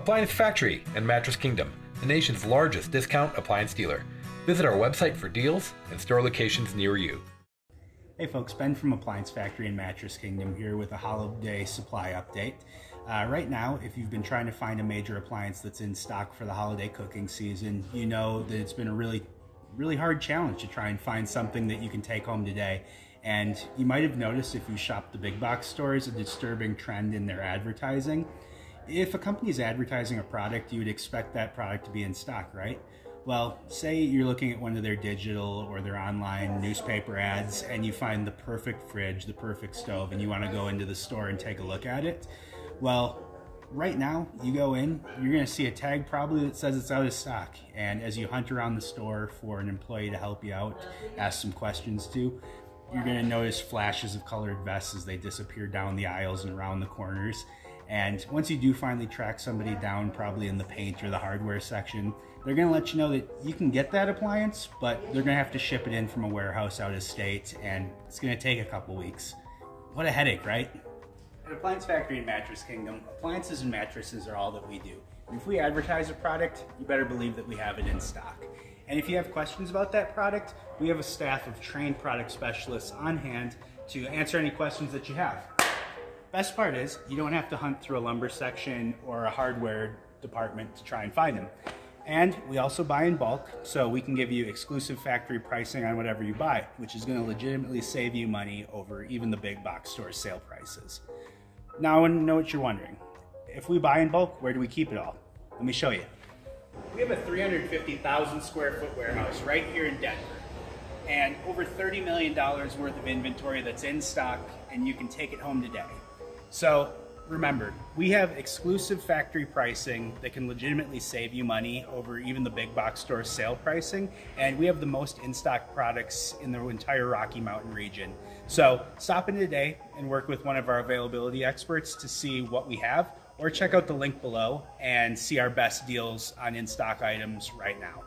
Appliance Factory and Mattress Kingdom, the nation's largest discount appliance dealer. Visit our website for deals and store locations near you. Hey folks, Ben from Appliance Factory and Mattress Kingdom here with a holiday supply update. Right now, if you've been trying to find a major appliance that's in stock for the holiday cooking season, you know that it's been a really hard challenge to try and find something that you can take home today. And you might have noticed if you shop the big box stores a disturbing trend in their advertising. If a company is advertising a product, you would expect that product to be in stock, right? Well, say you're looking at one of their digital or their online newspaper ads and you find the perfect fridge, the perfect stove, and you want to go into the store and take a look at it. Well, right now, you go in, you're going to see a tag probably that says it's out of stock. And as you hunt around the store for an employee to help you out, ask some questions to, you're going to notice flashes of colored vests as they disappear down the aisles and around the corners. And once you do finally track somebody down, probably in the paint or the hardware section, they're going to let you know that you can get that appliance, but they're going to have to ship it in from a warehouse out of state, and it's going to take a couple weeks. What a headache, right? At Appliance Factory and Mattress Kingdom, appliances and mattresses are all that we do. And if we advertise a product, you better believe that we have it in stock. And if you have questions about that product, we have a staff of trained product specialists on hand to answer any questions that you have. Best part is, you don't have to hunt through a lumber section or a hardware department to try and find them. And we also buy in bulk, so we can give you exclusive factory pricing on whatever you buy, which is going to legitimately save you money over even the big box store sale prices. Now I know what you're wondering. If we buy in bulk, where do we keep it all? Let me show you. We have a 350,000 square foot warehouse right here in Denver, and over $30 million worth of inventory that's in stock, and you can take it home today. So remember, we have exclusive factory pricing that can legitimately save you money over even the big box store sale pricing, and we have the most in-stock products in the entire Rocky Mountain region. So stop in today and work with one of our availability experts to see what we have, or check out the link below and see our best deals on in-stock items right now.